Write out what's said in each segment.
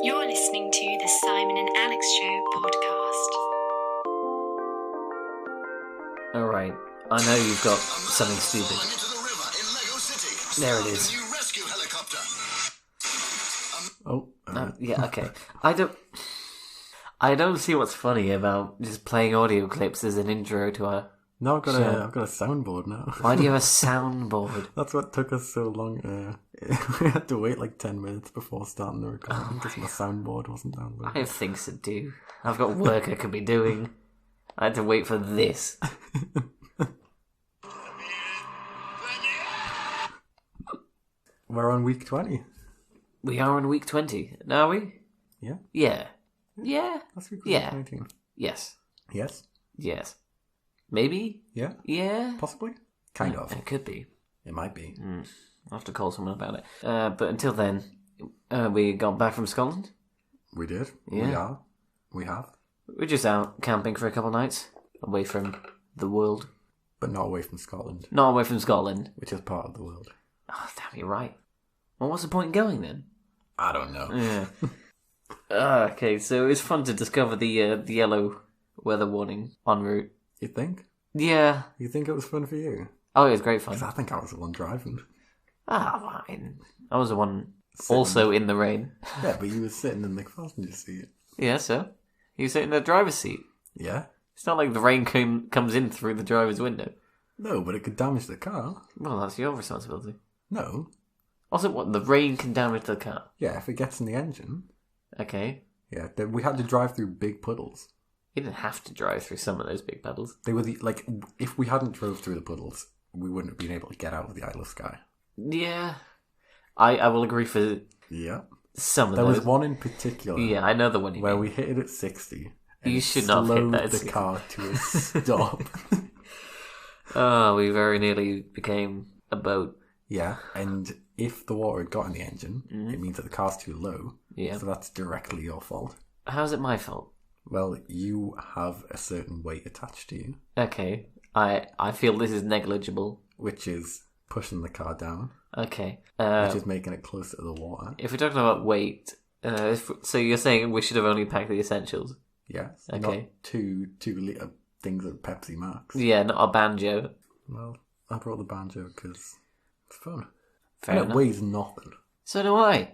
You're listening to the Simon and Alex Show podcast. Alright, I know you've got something stupid. There it is. Yeah, okay. I don't see what's funny about just playing audio clips as an intro to our No, I've got show. a soundboard now. Why do you have a soundboard? That's what took us so long. We had to wait like 10 minutes before starting the recording because my soundboard wasn't downloaded. I have things to do. I've got work I could be doing. I had to wait for this. We're on week 20. We are on week 20, are we? Yeah? Yeah. Yeah? That's week Yeah. 19. Yes. Yes? Yes. Maybe? Yeah? Yeah? Possibly? Kind of. It could be. It might be. I'll have to call someone about it. But until then, we got back from Scotland. We did. Yeah. We have. We're just out camping for a couple of nights, away from the world. But not away from Scotland, Not away from Scotland. which is part of the world. Oh, damn, you're right. Well, what's the point in going then? I don't know. Yeah. Okay, so it's fun to discover the yellow weather warning en route. You think? Yeah. You think it was fun for you? Oh, it was great fun. 'Cause I think I was the one driving. Well, I was the one also in the rain. Yeah, but you were sitting in the passenger seat. Yeah, so? You sit in the driver's seat. Yeah? It's not like the rain comes in through the driver's window. No, but it could damage the car. Well, that's your responsibility. No. Also, what? The rain can damage the car. Yeah, if it gets in the engine. Okay. Yeah, then we had to drive through big puddles. You didn't have to drive through some of those big puddles. They were if we hadn't drove through the puddles, we wouldn't have been able to get out of the Isle of Skye. Yeah. I will agree for Yeah. some of There those. was one in particular. Yeah, I know the one you where mean. we hit it at 60. And You it should not have hit slowed that at the 60. car to a stop. Oh, we very nearly became a boat. Yeah, and if the water had got in the engine, it means that the car's too low. Yeah. So that's directly your fault. How's it my fault? Well, you have a certain weight attached to you, Okay. I feel this is negligible. which is pushing the car down, Okay. which is making it closer to the water. If we're talking about weight, so you're saying we should have only packed the essentials? Yes. Okay. Not 2 litre things of Pepsi Max. Yeah, not a banjo. Well, I brought the banjo because it's fun. Fair and enough. it weighs nothing. So do I.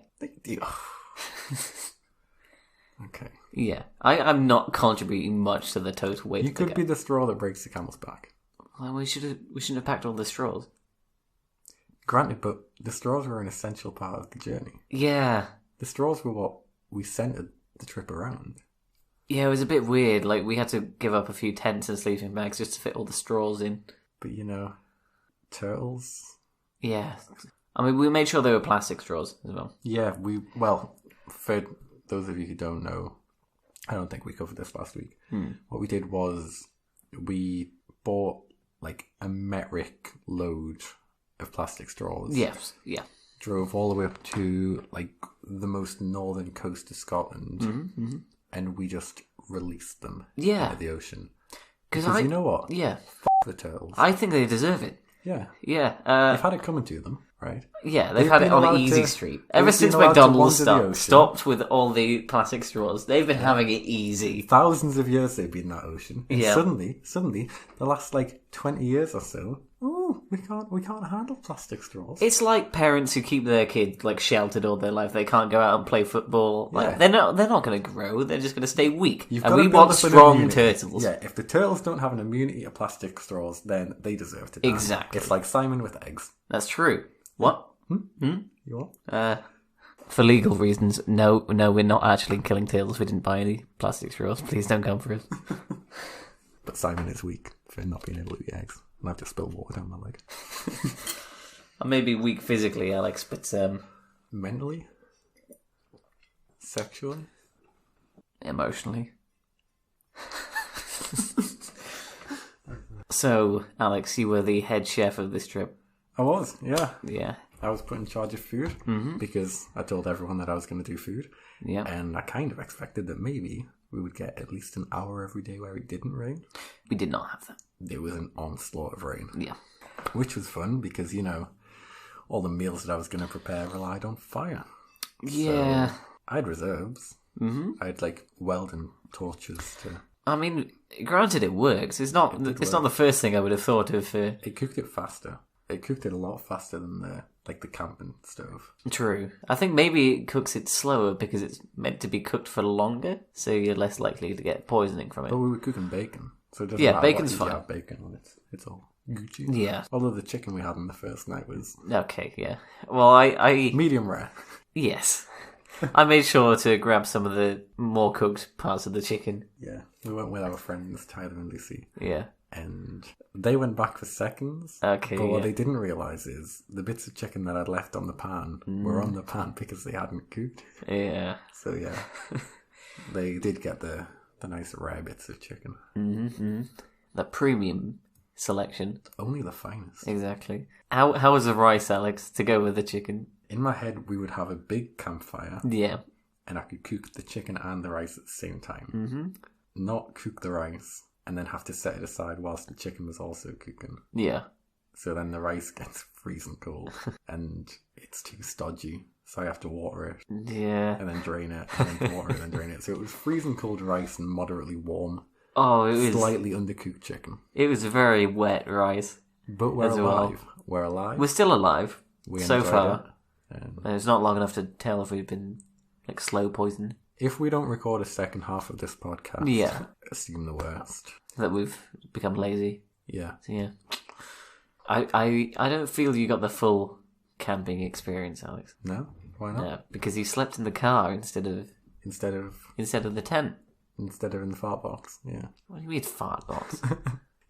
Okay. Yeah. I'm not contributing much to the total weight You of the could be the straw that breaks the camel's back. Well, we shouldn't have packed all the straws. Granted, but the straws were an essential part of the journey. Yeah. The straws were what we centered the trip around. Yeah, it was a bit weird. Like, we had to give up a few tents and sleeping bags just to fit all the straws in. But turtles. Yeah. I mean, we made sure they were plastic straws as well. Yeah, for those of you who don't know, I don't think we covered this last week. What we did was we bought like a metric load of plastic straws. Yes. Yeah. Drove all the way up to like the most northern coast of Scotland, and we just released them Yeah. into the ocean. Because you know what? Yeah. The turtles. I think they deserve it. Yeah. Yeah. They've had it coming to them, right? Yeah, they've They've had it been on allowed easy to- street. they've Ever been since allowed to McDonald's wander the ocean. stopped with all the plastic straws, they've been having it easy. Thousands of years they've been in that ocean. And Yeah. suddenly, the last like 20 years or so, we can't handle plastic straws. It's like parents who keep their kids like sheltered all their life. They can't go out and play football. Like Yeah. they're not going to grow. They're just going to stay weak. You've And gotta we build want up an strong immunity. turtles. Yeah, if the turtles don't have an immunity to plastic straws, then they deserve to die. Exactly. It's like Simon with eggs. That's true. What? You what? For legal reasons, no, we're not actually killing turtles. We didn't buy any plastic straws. Please don't come for us. But Simon is weak for not being able to eat eggs. And I've just spilled water down my leg. I may be weak physically, Alex, but Mentally? Sexually? emotionally. So, Alex, you were the head chef of this trip. I was, yeah. Yeah. I was put in charge of food because I told everyone that I was going to do food. Yeah. And I kind of expected that maybe we would get at least an hour every day where it didn't rain. We did not have that. It was an onslaught of rain. Yeah. Which was fun because, all the meals that I was going to prepare relied on fire. Yeah. I had reserves. Mm-hmm. I had like welding torches to. I mean, granted, it works. It's not. It's not the first thing I would have thought of. It cooked it faster. It cooked it a lot faster than the camping stove. True. I think maybe it cooks it slower because it's meant to be cooked for longer, so you're less likely to get poisoning from it. But we were cooking bacon, so it doesn't Yeah, matter bacon's what fine. you have bacon on it. It's all Gucci. Yeah. Although the chicken we had on the first night was Okay. Yeah. Well, I medium rare. yes, I made sure to grab some of the more cooked parts of the chicken. Yeah, we went with our friends Tyler and Lucy, Yeah. and they went back for seconds. Okay. But what Yeah. they didn't realise is the bits of chicken that I'd left on the pan were on the pan because they hadn't cooked. Yeah. So yeah, they did get the nice rare bits of chicken. Mm-hmm. The premium selection. Only the finest. Exactly. How was the rice, Alex, to go with the chicken? In my head, we would have a big campfire, Yeah. and I could cook the chicken and the rice at the same time. Mm-hmm. Not cook the rice, and then have to set it aside whilst the chicken was also cooking. Yeah. So then the rice gets freezing cold, and it's too stodgy, so I have to water it, Yeah. and then drain it, and then water it, and then drain it. So it was freezing cold rice and moderately warm, Oh, it was slightly undercooked chicken. It was very wet rice. But we're As well. alive. We're alive. We're still alive We so enjoyed far. it. And And it's not long enough to tell if we've been like slow poisoned. if we don't record a second half of this podcast, Yeah. assume the worst. That we've become lazy. Yeah. So yeah. I don't feel you got the full camping experience, Alex. No? Why not? No, because you slept in the car instead of Instead of the tent. in the fart box. Yeah. What do you mean fart box?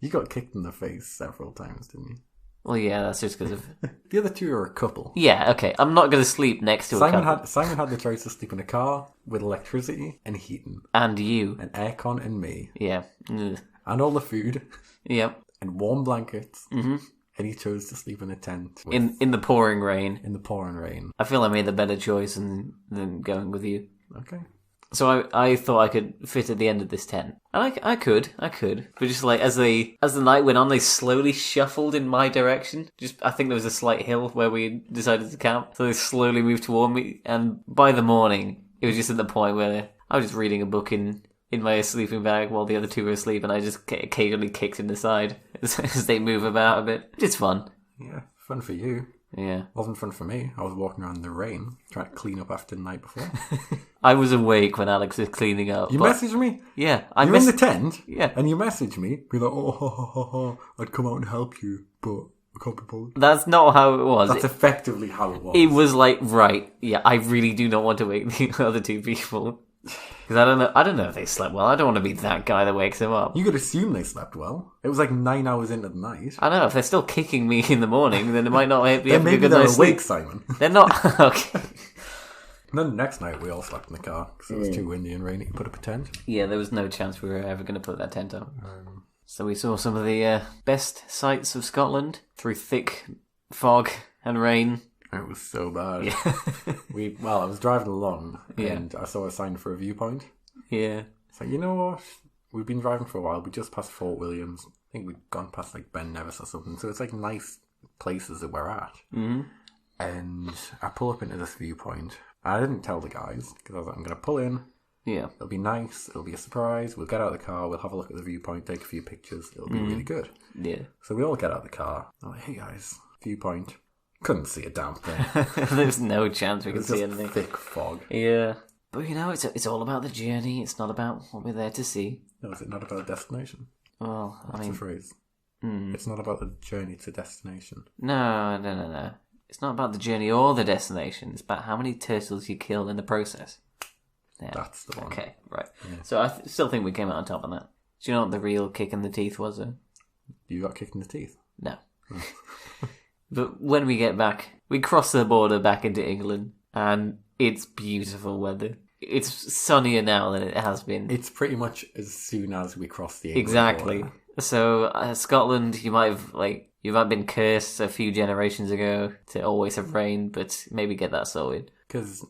You got kicked in the face several times, didn't you? Well, yeah, that's just because of. The other two are a couple. Yeah, okay. I'm not going to sleep next to a couple. Simon had the choice to sleep in a car with electricity and heating, And you. and aircon and me, Yeah. Ugh. and all the food Yep. and warm blankets. Mm-hmm. And he chose to sleep in a tent In the pouring rain. in the pouring rain. I feel I made the better choice than going with you. Okay. So I thought I could fit at the end of this tent. And I could. But just like as the night went on, they slowly shuffled in my direction. I think there was a slight hill where we decided to camp. So they slowly moved toward me. And by the morning, it was just at the point where I was just reading a book in my sleeping bag while the other two were asleep, and I just occasionally kicked in the side as they move about a bit. It's fun. Yeah, fun for you. Yeah. Wasn't fun for me. I was walking around in the rain, trying to clean up after the night before. I was awake when Alex was cleaning up. You but- messaged me? Yeah. You're in the tent? Yeah. And you messaged me, be like, oh, ha, ha, ha, ha, I'd come out and help you, but I can't be bothered. That's not how it was. That's effectively how it was. It was like, right, yeah, I really do not want to wake the other two people. Because I don't know if they slept well. I don't want to be that guy that wakes them up. You could assume they slept well. It was like 9 hours into the night. I don't know, if they're still kicking me in the morning, then it might not be Then a maybe good they're night's awake, sleep. Simon. They're not. Okay. And then the next night we all slept in the car because it was too windy and rainy to put up a tent. Yeah, there was no chance we were ever going to put that tent up. So we saw some of the best sights of Scotland through thick fog and rain. It was so bad. Yeah. I was driving along Yeah. and I saw a sign for a viewpoint. Yeah. It's like, you know what? We've been driving for a while. We just passed Fort Williams. I think we'd gone past like Ben Nevis or something. So it's like nice places that we're at. Mm-hmm. And I pull up into this viewpoint. I didn't tell the guys because I was like, I'm going to pull in. Yeah. It'll be nice. It'll be a surprise. We'll get out of the car. We'll have a look at the viewpoint. Take a few pictures. It'll be really good. Yeah. So we all get out of the car. I'm like, hey guys, viewpoint. Couldn't see a damn thing. There's no chance we It could was see just anything. thick fog. Yeah. But you know, it's all about the journey. It's not about what we're there to see. No, is it not about destination? Well, I That's mean, the phrase. mm, It's not about the journey to destination. no. It's not about the journey or the destination. It's about how many turtles you kill in the process. Yeah. That's the one. Okay, right. Yeah. So I still think we came out on top on that. Do you know what the real kick in the teeth was, though? You got kicked in the teeth. No. But when we get back, we cross the border back into England, and it's beautiful weather. It's sunnier now than it has been. It's pretty much as soon as we cross the England Exactly. border. So Scotland, you might have been cursed a few generations ago to always have rain, but maybe get that sorted. Because,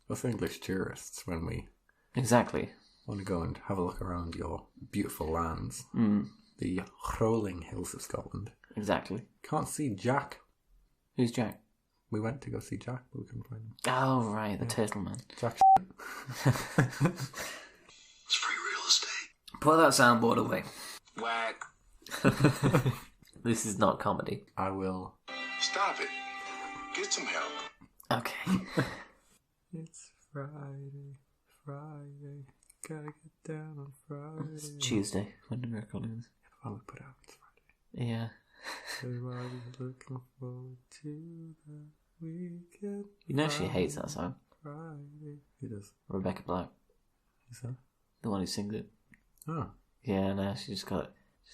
us English tourists, when we Exactly. want to go and have a look around your beautiful lands, Mm, the rolling hills of Scotland, exactly. can't see Jack. Who's Jack? We went to go see Jack, but we couldn't find him. Oh, right, the Turtle Man. Jack. It's free real estate. Put that soundboard away. Whack. This is not comedy. I will. Stop it. Get some help. Okay. It's Friday. Gotta get down on Friday. It's Tuesday when the miracle is. When we put out, it's Friday. Yeah. Everybody's looking forward to the weekend. You know she hates that song. Friday. Who does? Rebecca Black. Who's that? The one who sings it. Oh. Yeah, no, she's kind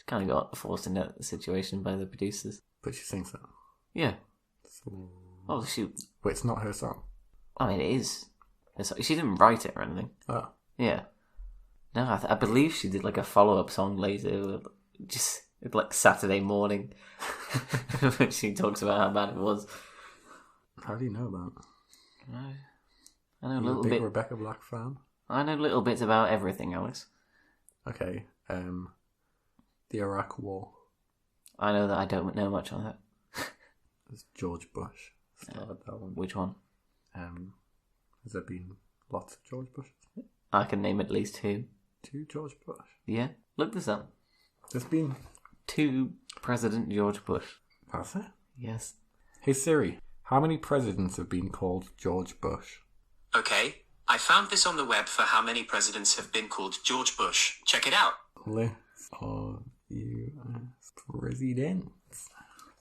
of got forced into that situation by the producers. But she sings that. Yeah. So... Oh, shoot. But it's not her song. I mean, it is. She didn't write it or anything. Oh. Yeah. No, I believe she did like a follow-up song later, just like Saturday morning, when she talks about how bad it was. How do you know that? I know a You're little a big bit. Rebecca Black fan? I know little bits about everything, Alex. Okay. The Iraq War. I know that I don't know much on that. There's George Bush. Started that one. Which one? Has there been lots of George Bushes? I can name at least 2. 2 George Bush? Yeah, look this up. There's been... 2 President George Bush. Has there? Yes. Hey Siri, how many presidents have been called George Bush? Okay, I found this on the web for how many presidents have been called George Bush. Check it out. List of U.S. presidents.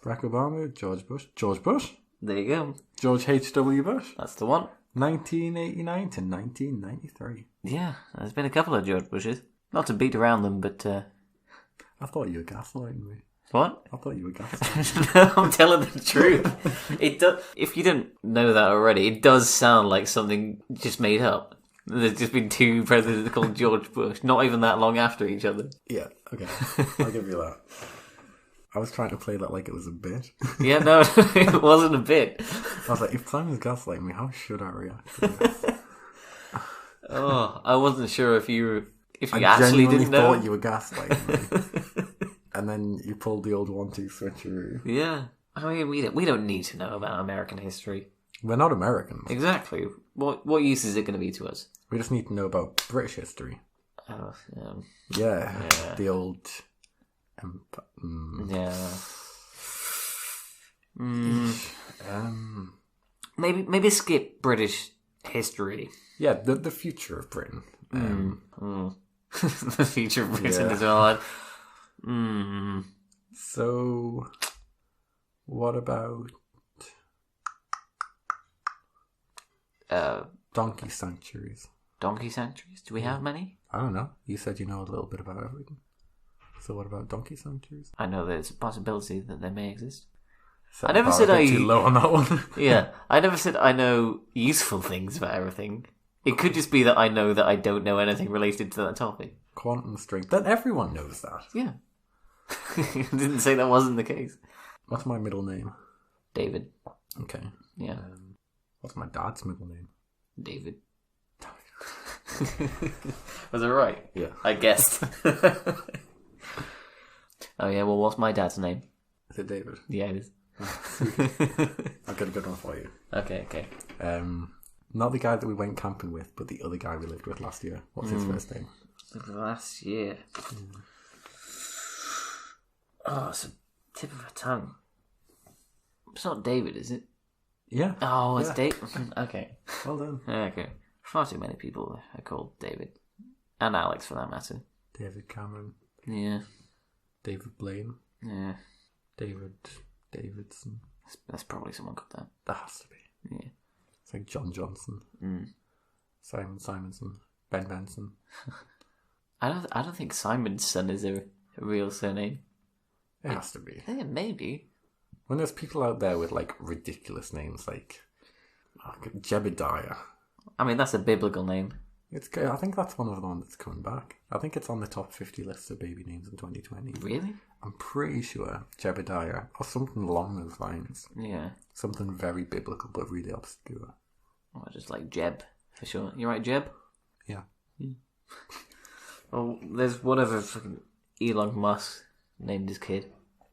Barack Obama, George Bush. George Bush? There you go. George H.W. Bush. That's the one. 1989 to 1993. Yeah, there's been a couple of George Bushes. Not to beat around them, but... I thought you were gaslighting me. What? I thought you were gaslighting No, I'm telling the truth. It does. If you didn't know that already, it does sound like something just made up. There's just been 2 presidents called George Bush, not even that long after each other. Yeah, okay. I'll give you that. I was trying to play that like it was a bit. Yeah, no, it wasn't a bit. I was like, if Simon's gaslighting me, how should I react to this? Oh, I wasn't sure if you I actually genuinely didn't know. thought you were gaslighting me. And then you pulled the old 1-2 switcheroo. Yeah. I mean, we don't need to know about American history. We're not Americans. Exactly. What use is it going to be to us? We just need to know about British history. Oh, Yeah. Yeah. The old... yeah. Maybe skip British history. Yeah, the future of Britain. The future of Britain Yeah. as well. So, what about donkey sanctuaries? Donkey sanctuaries? Do we have many? I don't know. You said you know a little bit about everything. So what about donkey sanctuaries? I know there's a possibility that they may exist. Set I never the bar said a bit I- too low on that one. Yeah, I never said I know useful things about everything. It could just be that I know that I don't know anything related to that topic. Quantum string. Then everyone knows that. Yeah. Didn't say that wasn't the case. What's my middle name? David. Okay. Yeah. What's my dad's middle name? David. Was it right? Yeah. I guessed. Oh yeah, well what's my dad's name? Is it David? Yeah, it is. I've got a good one for you. Okay. Not the guy that we went camping with, but the other guy we lived with last year. What's his first name? Last year. Oh, it's a tip of a tongue. It's not David, is it? Yeah. Oh, it's Yeah. David. Okay. Well done. Okay. Far too many people are called David. And Alex, for that matter. David Cameron. Yeah. David Blaine. Yeah. David Davidson. That's probably someone called that. That has to be. Yeah. It's like John Johnson. Simon Simonson. Ben Benson. I don't think Simon's son is a real surname. It has to be. Yeah, maybe. When there's people out there with like ridiculous names like Jebediah. I mean, that's a biblical name. It's good. I think that's one of the ones that's coming back. I think it's on the top 50 lists of baby names in 2020. Really? I'm pretty sure Jebediah or something along those lines. Yeah. Something very biblical but really obscure. Or just like Jeb, for sure. You right, Jeb? Yeah. Well, there's whatever fucking Elon Musk named his kid.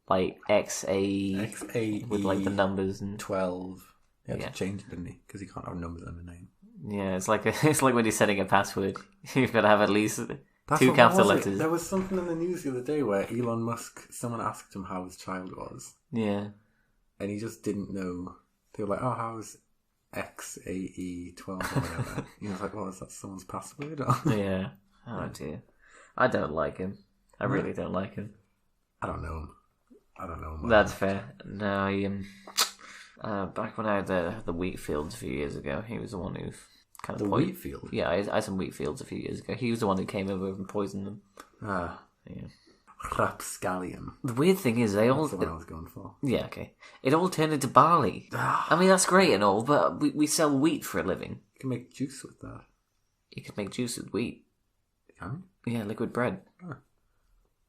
Like XA XAE with like the numbers and 12 He had Yeah. to change it, didn't he? Because he can't have numbers in the name. Yeah, it's like when you're setting a password. You've got to have at least That's two what capital was it? letters. There was something in the news the other day where Elon Musk, someone asked him how his child was, Yeah. and he just didn't know. They were like, "Oh, how's XAE12 or whatever?" He was like, "Well, is that someone's password?" Yeah. Oh dear. I don't like him. I really don't like him. I don't know. That's fair. No, back when I had the wheat fields a few years ago, he was the one who kind of The wheat field? Yeah, I had some wheat fields a few years ago. He was the one who came over and poisoned them. Ah, Yeah. rapscallion. The weird thing is, they all. That's the one I was going for. Yeah, okay. It all turned into barley. I mean, that's great and all, but we sell wheat for a living. You can make juice with that. You could make juice with wheat. Can Yeah, liquid bread. you?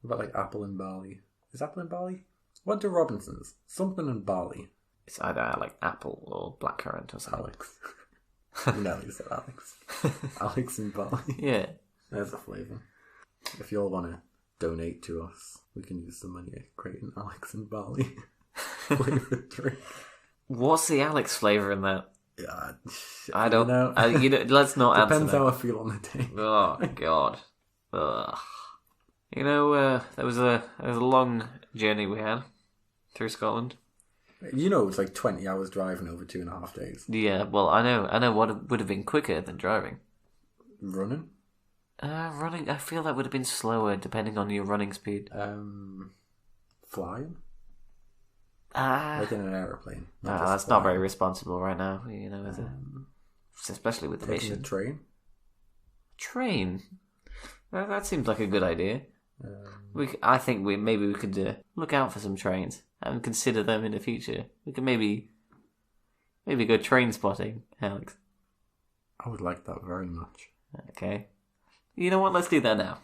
What about like apple and barley? Is apple and barley? What do Robinsons? Something and barley. It's either like apple or blackcurrant or something. Alex. No, you said Alex. Alex and barley. Yeah. There's a flavour. If you all want to donate to us, we can use the money to create an Alex and barley flavoured drink. What's the Alex flavour in that? Yeah, I don't know. Let's not answer Depends that. how I feel on the day. Oh God. Ugh. You know, there was a long journey we had through Scotland. You know, it's like 20 hours driving over 2.5 days. Yeah, well, I know what would have been quicker than driving. Running? Running, I feel that would have been slower depending on your running speed. Flying? Ah, Like in an aeroplane. that's not very responsible right now. You know, is it? Especially with the Taking a mission. train? Train. That seems like a good idea. I think maybe we could look out for some trains and consider them in the future. We could maybe go train spotting, Alex. I would like that very much. Okay. You know what? Let's do that now.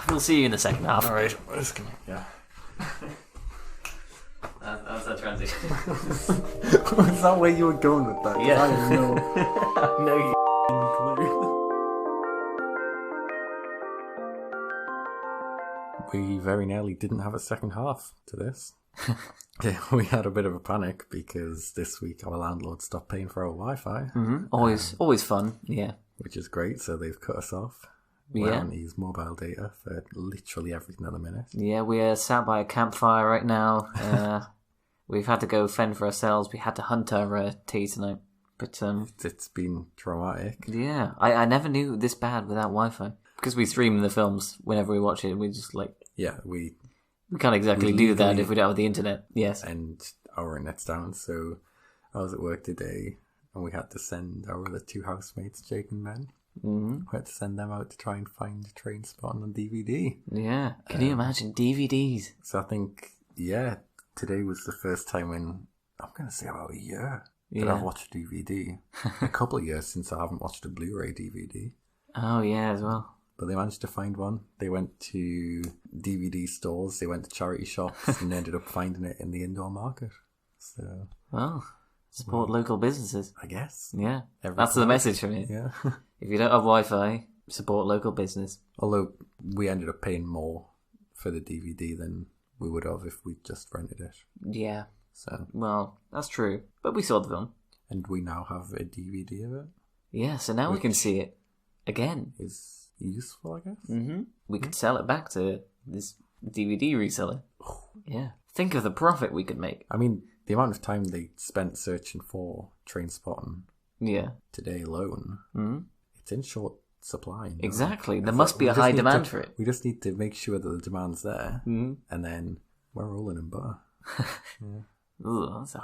We'll see you in the second half. Alright, we're just gonna... Yeah. That's that transition. Is that where you were going with that? 'Cause Yeah. I have no... No, you. clue. We very nearly didn't have a second half to this. Yeah, we had a bit of a panic because this week our landlord stopped paying for our Wi-Fi, Always fun. Yeah. which is great, so they've cut us off. We Yeah. don't use mobile data for literally every another minute. Yeah, we are sat by a campfire right now. We've had to go fend for ourselves. We had to hunt our tea tonight. But It's been traumatic. yeah, I never knew this bad without Wi-Fi. Because we stream the films whenever we watch it. We just Yeah, we can't exactly We do that legally- if we don't have the internet. Yes. and our internet's down, so I was at work today and we had to send our other two housemates, Jake and Ben. Mm-hmm. We had to send them out to try and find Trainspotting on DVD. Yeah. Can you imagine DVDs? So I think, yeah, today was the first time in, I'm going to say about a year, that Yeah. I've watched a DVD. A couple of years since I haven't watched a Blu-ray DVD. Oh yeah, as well. But they managed to find one. They went to DVD stores, they went to charity shops, and ended up finding it in the indoor market. So, Well, support local businesses. I guess. Yeah. Every That's the time. message from it. Yeah. If you don't have Wi-Fi, support local business. Although we ended up paying more for the DVD than we would have if we just rented it. Yeah. So, Well, that's true. But we saw the film. and we now have a DVD of it. Yeah, so now we can see it again. Is useful, I guess. Mm-hmm. We could sell it back to this DVD reseller. Yeah. Think of the profit we could make. I mean, the amount of time they spent searching for Trainspotting Yeah. today alone, it's in short supply. No? Exactly. There It's must like, be we a just high need demand to- for it. We just need to make sure that the demand's there, and then we're rolling in butter. Ugh, that's a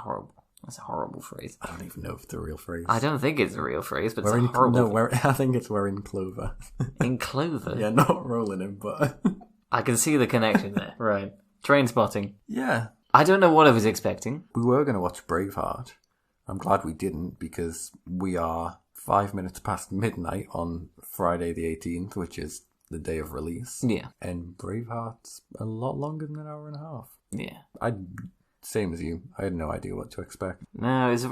horrible phrase. I don't even know if it's a real phrase. I don't think it's a real phrase, but We're it's in a horrible no. We're, I think it's we're in clover. in clover. Yeah, not rolling in butter. I can see the connection there. Right. Train spotting. Yeah, I don't know what I was expecting. we were going to watch Braveheart. I'm glad we didn't because we are 5 minutes past midnight on Friday the 18th, which is the day of release. Yeah. And Braveheart's a lot longer than an hour and a half. Yeah. Same as you. I had no idea what to expect. No, it's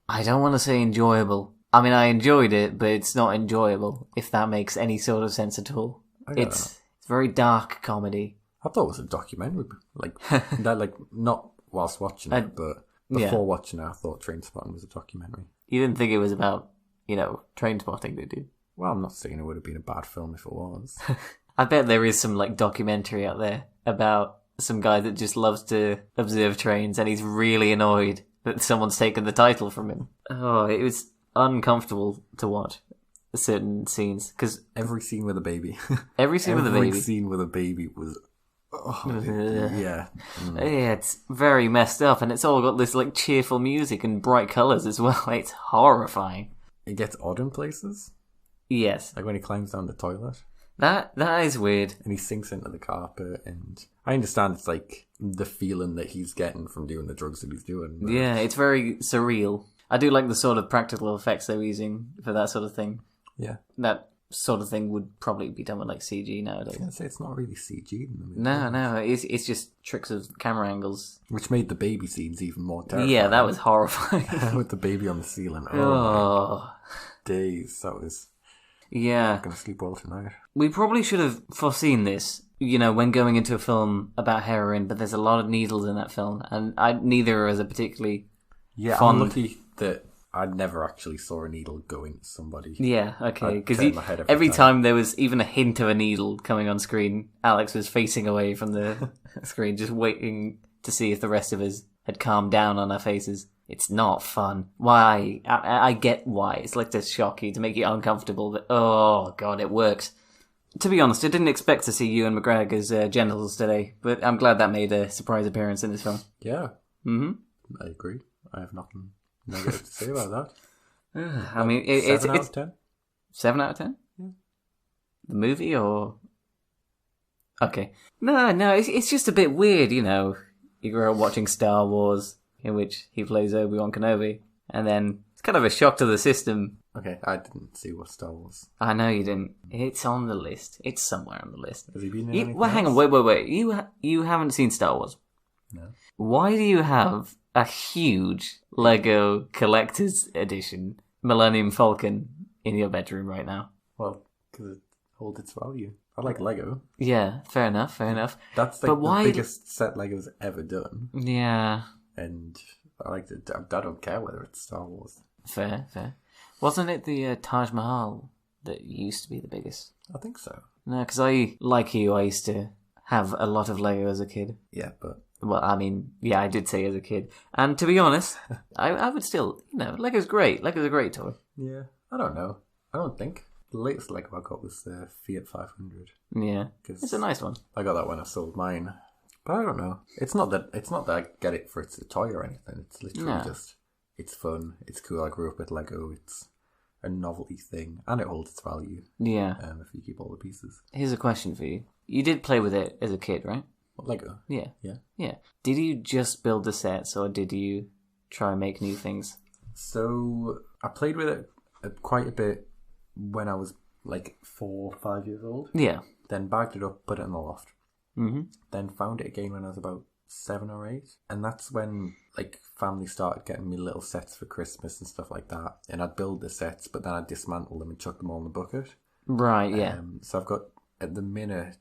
I don't want to say enjoyable. I mean, I enjoyed it, but it's not enjoyable, if that makes any sort of sense at all. I get It's very dark comedy. I thought it was a documentary, like that, like not whilst watching it, but Before watching it, I thought Trainspotting was a documentary. You didn't think it was about, Trainspotting, did you? Well, I'm not saying it would have been a bad film if it was. I bet there is some, documentary out there about some guy that just loves to observe trains and he's really annoyed that someone's taken the title from him. Oh, it was uncomfortable to watch certain scenes, because Every scene with a baby. every scene with a Every baby... scene with a baby was... yeah. Yeah, it's very messed up, and it's all got this, cheerful music and bright colours as well. It's horrifying. It gets odd in places. Yes. Like when he climbs down the toilet. That is weird. And he sinks into the carpet, and I understand it's the feeling that he's getting from doing the drugs that he's doing. But... Yeah, it's very surreal. I do like the sort of practical effects they're using for that sort of thing. Yeah. That sort of thing would probably be done with CG nowadays. I was going to say, it's not really CG in the movie. No, it's just tricks of camera angles. Which made the baby scenes even more terrifying. Yeah, that was horrifying. With the baby on the ceiling. Oh. My days. That was... Yeah. I'm going to sleep well tonight. We probably should have foreseen this, when going into a film about heroin, but there's a lot of needles in that film, and neither is a particularly fond... I'm lucky that I never actually saw a needle go into somebody. Yeah, okay, because every every time there was even a hint of a needle coming on screen, Alex was facing away from the screen, just waiting to see if the rest of us had calmed down on our faces. It's not fun. Why? I get why. It's to shock you, to make you uncomfortable, but oh god, it works. To be honest, I didn't expect to see Ewan McGregor's genitals today, but I'm glad that made a surprise appearance in this film. Yeah. Mm-hmm. I agree. I have nothing negative to say about that. I mean, it's 7 out of 10? 7 out of 10? Yeah. The movie, or... Okay. No, it's just a bit weird, You grow up watching Star Wars, in which he plays Obi-Wan Kenobi, and then it's kind of a shock to the system. Okay, I didn't see what Star Wars. I know you didn't. It's on the list. It's somewhere on the list. Has he been in anything Well, hang on, else? wait. You haven't seen Star Wars? No. Why do you have a huge Lego Collector's Edition Millennium Falcon in your bedroom right now? Well, because it holds its value. I like Lego. Yeah, fair enough. That's But why- the biggest set Lego's ever done. Yeah, And I like it. I don't care whether it's Star Wars. fair. Wasn't it the Taj Mahal that used to be the biggest? I think so. No, because I used to have a lot of Lego as a kid. Yeah, but... Well, I mean, yeah, I did say as a kid. And to be honest, I would still, Lego's great. Lego's a great toy. Yeah, I don't know. I don't think. The latest Lego I got was the Fiat 500. Yeah, 'Cause it's a nice one. I got that when I sold mine. But I don't know. It's not that I get it for it's a toy or anything. It's literally No. just... It's fun. It's cool. I grew up with Lego. It's a novelty thing. And it holds its value Yeah. if you keep all the pieces. Here's a question for you. You did play with it as a kid, right? What, Lego? Yeah. Yeah. Did you just build the sets, or did you try and make new things? So I played with it quite a bit when I was 4 or 5 years old. Yeah. Then bagged it up, put it in the loft. Mm-hmm. Then found it again when I was about 7 or 8. And that's when family started getting me little sets for Christmas and stuff like that. And I'd build the sets, but then I'd dismantle them and chuck them all in the bucket. Right, yeah. So I've got, at the minute,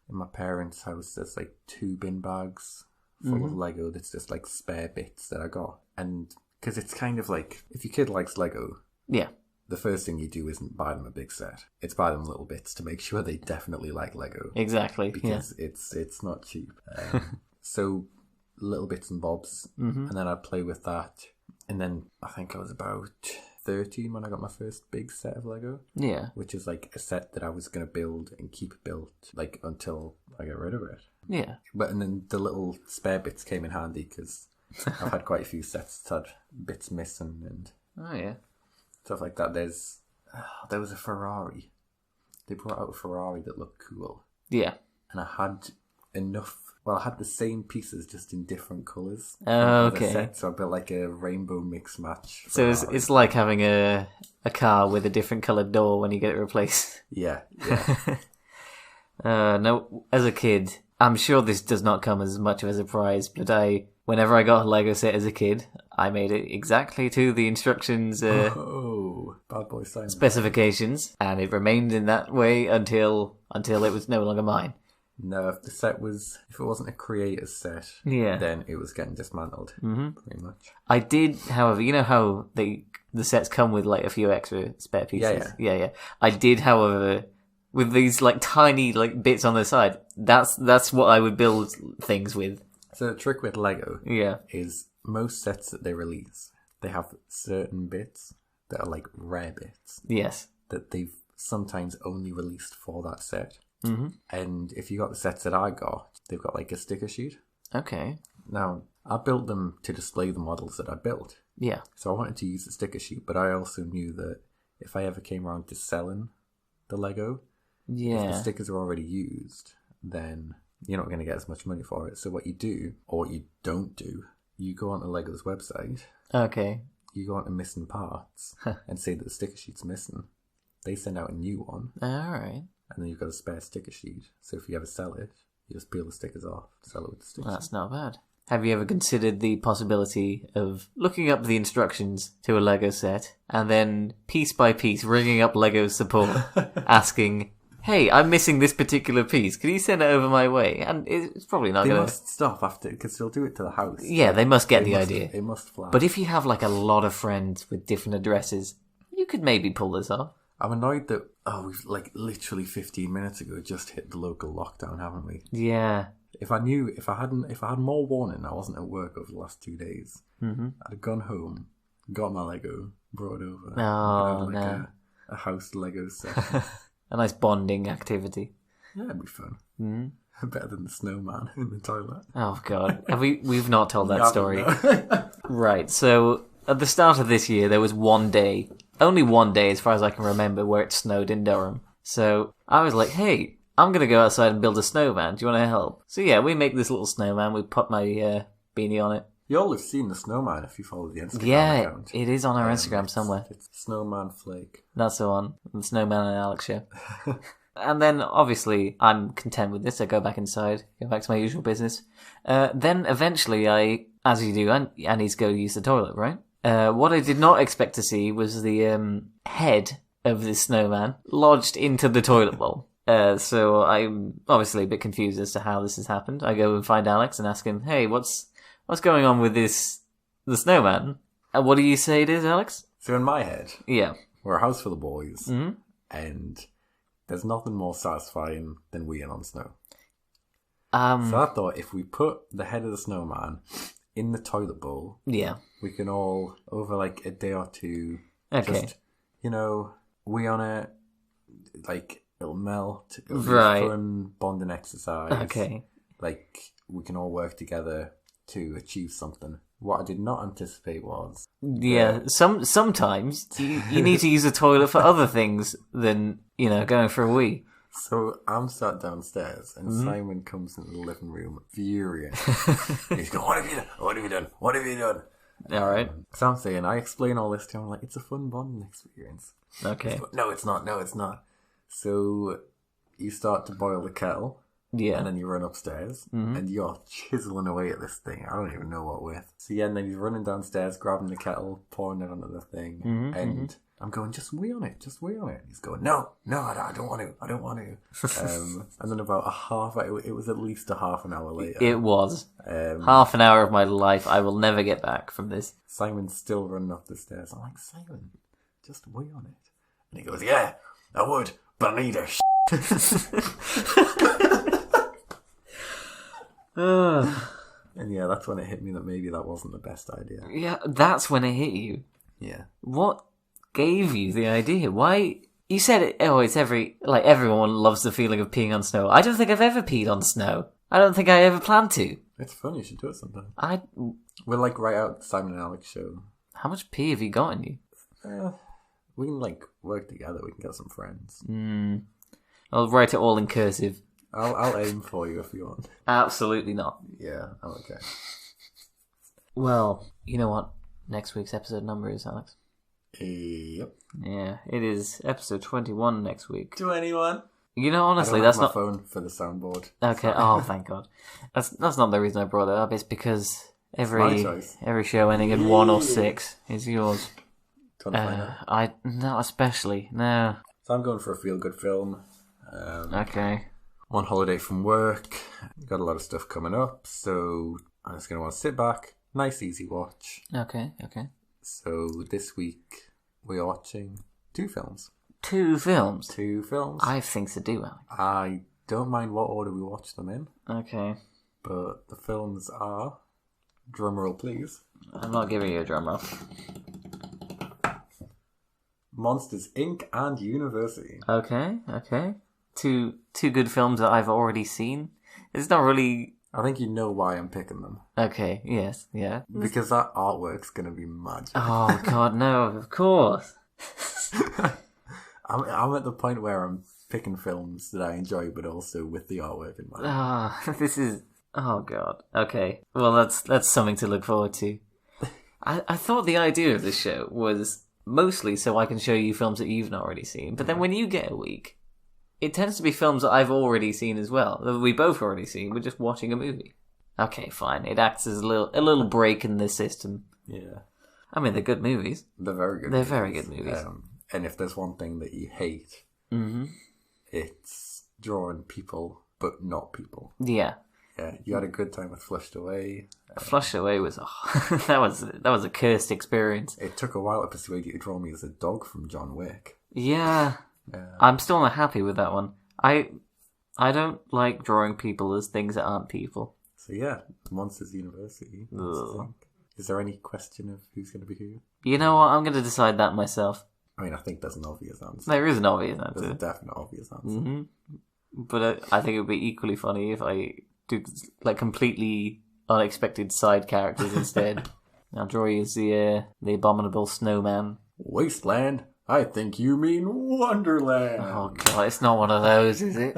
in my parents' house, there's 2 bin bags full of Lego that's just spare bits that I got. And because it's kind of if your kid likes Lego, Yeah. the first thing you do isn't buy them a big set. It's buy them little bits to make sure they definitely like Lego. Exactly. Because it's not cheap. So little bits and bobs, and then I'd play with that. And then I think I was about 13 when I got my first big set of Lego. Yeah. Which is a set that I was going to build and keep built until I get rid of it. Yeah. And then the little spare bits came in handy because I've had quite a few sets that had bits missing and Oh, yeah. stuff like that. There was a Ferrari. They brought out a Ferrari that looked cool. Yeah. And I had enough... Well, I had the same pieces, just in different colours. Oh, for the okay. set, so I built a rainbow mix match. So Ferrari. it's like having a car with a different coloured door when you get it replaced. Yeah. No, as a kid, I'm sure this does not come as much of a surprise, but whenever I got a Lego set as a kid, I made it exactly to the instructions Oh, bad boy Simon. specifications, and it remained in that way until it was no longer mine. No, if it wasn't a creator's set, Yeah. then it was getting dismantled, pretty much. I did, however, you know how the sets come with like a few extra spare pieces? Yeah. I did, however, with these like tiny like bits on the side, that's what I would build things with. So the trick with Lego Yeah. is most sets that they release, they have certain bits that are like rare bits Yes. that they've sometimes only released for that set. Mm-hmm. And if you got the sets that I got, they've got like a sticker sheet. Okay. Now, I built them to display the models that I built. Yeah. So I wanted to use the sticker sheet, but I also knew that if I ever came around to selling the Lego, if the Yeah. stickers are already used, then you're not going to get as much money for it. So what you do, or what you don't do, you go onto Lego's website, Okay. you go onto missing parts, and say that the sticker sheet's missing. They send out a new one, Alright. and then you've got a spare sticker sheet. So if you ever sell it, you just peel the stickers off, sell it with the sticker sheet. That's not bad. Have you ever considered the possibility of looking up the instructions to a Lego set and then piece by piece ringing up Lego support asking, hey, I'm missing this particular piece. Can you send it over my way? And it's probably not They going to... must stop after, because they'll do it to the house. Yeah, they must get It the must- idea. It must fly. But if you have like a lot of friends with different addresses, you could maybe pull this off. I'm annoyed that, we've like literally 15 minutes ago just hit the local lockdown, haven't we? Yeah. If I had more warning, I wasn't at work over the last 2 days, I'd have gone home, got my Lego, brought it over. Oh, and had, no. a house Lego set. A nice bonding activity. Yeah, it'd be fun. Better than the snowman in the toilet. Oh, God. We've not told that Yeah, story. no. Right, so at the start of this year, there was one day, only one day as far as I can remember, where it snowed in Durham. So I was like, hey, I'm going to go outside and build a snowman. Do you want to help? So yeah, we make this little snowman. We put my beanie on it. You all have seen the snowman if you follow the Instagram Yeah, account. it is on our Instagram somewhere. It's Snowman Flake. That's the one. The Snowman and Alex show. And then, obviously, I'm content with this. I go back inside, go back to my usual business. Then, eventually, as you do, I need to go use the toilet, right? What I did not expect to see was the head of this snowman lodged into the toilet bowl. So I'm obviously a bit confused as to how this has happened. I go and find Alex and ask him, hey, what's going on with the snowman? And what do you say it is, Alex? So in my head, Yeah. we're a house full of boys, and there's nothing more satisfying than weeing on snow. So I thought if we put the head of the snowman in the toilet bowl, Yeah. we can all, over like a day or two, Okay. just, wee on it, like, it'll melt, it'll Right. be fun, bonding exercise. Okay. Like, we can all work together to achieve something. What I did not anticipate was... Yeah, sometimes you need to use the toilet for other things than, going for a wee. So I'm sat downstairs, and Simon comes into the living room, furious. He's going, what have you done? What have you done? What have you done? All right. So I'm saying, I explain all this to him, like, it's a fun bonding experience. Okay. No, it's not. No, it's not. So you start to boil the kettle, Yeah. and then you run upstairs, and you're chiseling away at this thing. I don't even know what with. So yeah, and then he's running downstairs, grabbing the kettle, pouring it onto the thing, and I'm going, just wee on it, just wee on it. He's going, no, I don't want to, I don't want to. And then about it was at least a half an hour later. It was. Half an hour of my life I will never get back from this. Simon's still running up the stairs. I'm like, Simon, just wee on it. And he goes, yeah, I would, but I need a And yeah, that's when it hit me that maybe that wasn't the best idea. Yeah, that's when it hit you. Yeah. What gave you the idea? Why? You said it, it's everyone loves the feeling of peeing on snow. I don't think I've ever peed on snow. I don't think I ever plan to. It's fun, you should do it sometime. We're like right out the Simon and Alex show. How much pee have you got in you? We can like work together, we can get some friends. I'll write it all in cursive. I'll aim for you if you want. Absolutely not. Yeah, I'm okay. Well, you know what next week's episode number is, Alex? Yep. Yeah, it is episode 21 next week. 21. Honestly, I don't that's have not... my phone for the soundboard. Okay, thank God. That's not the reason I brought it up. It's because my every choice. show ending in 1 or 6 is yours. Do you want to find out? Not especially. No. So I'm going for a feel-good film. Okay. on holiday from work. Got a lot of stuff coming up, so I'm just going to want to sit back. Nice, easy watch. Okay. So this week we're watching 2 films. 2 films? 2 films. I have things to do, Alex. I don't mind what order we watch them in. Okay. But the films are... Drumroll, please. I'm not giving you a drum roll. Monsters, Inc. and University. Okay. Two good films that I've already seen. It's not really... I think you know why I'm picking them. Okay, yes, yeah. Because that artwork's going to be magic. Oh, God, no, of course. I'm at the point where I'm picking films that I enjoy, but also with the artwork in mind. This is... Oh, God. Okay. Well, that's something to look forward to. I thought the idea of this show was mostly so I can show you films that you've not already seen. But then when you get a week, it tends to be films that I've already seen as well. That we both already seen. We're just watching a movie. Okay, fine. It acts as a little break in the system. Yeah. I mean, they're good movies. They're very good They're movies. very good movies. And if there's one thing that you hate, it's drawing people, but not people. Yeah. Yeah, you had a good time with Flushed Away. Flushed Away was that was a cursed experience. It took a while to persuade you to draw me as a dog from John Wick. Yeah, I'm still not happy with that one. I don't like drawing people as things that aren't people. So yeah, Monsters University. Monsters Inc. Is there any question of who's going to be who? You know what? I'm going to decide that myself. I mean, I think there's an obvious answer. There is an obvious There's a answer, definite obvious answer. but I think it would be equally funny if I do like completely unexpected side characters instead. I'll draw you as the abominable snowman. Wasteland? I think you mean Wonderland. Oh God, it's not one of those, is it?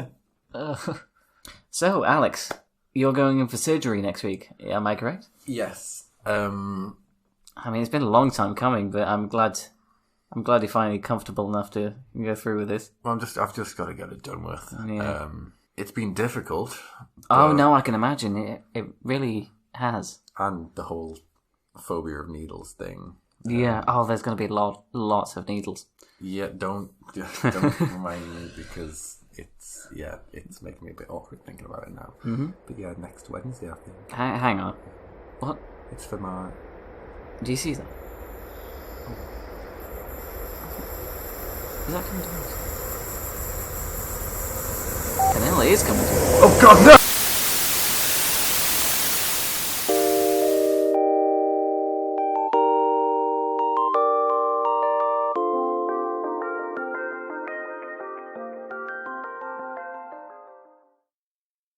So, Alex, you're going in for surgery next week. Am I correct? Yes. I mean, it's been a long time coming, but I'm glad you're finally comfortable enough to go through with this. Well, I've just got to get it done with. Yeah. It's been difficult. Oh no, I can imagine it really has. And the whole phobia of needles thing. Yeah. There's going to be lots of needles. Yeah, don't remind me because it's making me a bit awkward thinking about it now. Mm-hmm. But yeah, next Wednesday I think. Hang on. What? It's for my... Do you see that? Is that coming towards us? Canela is coming towards us. Oh God, no!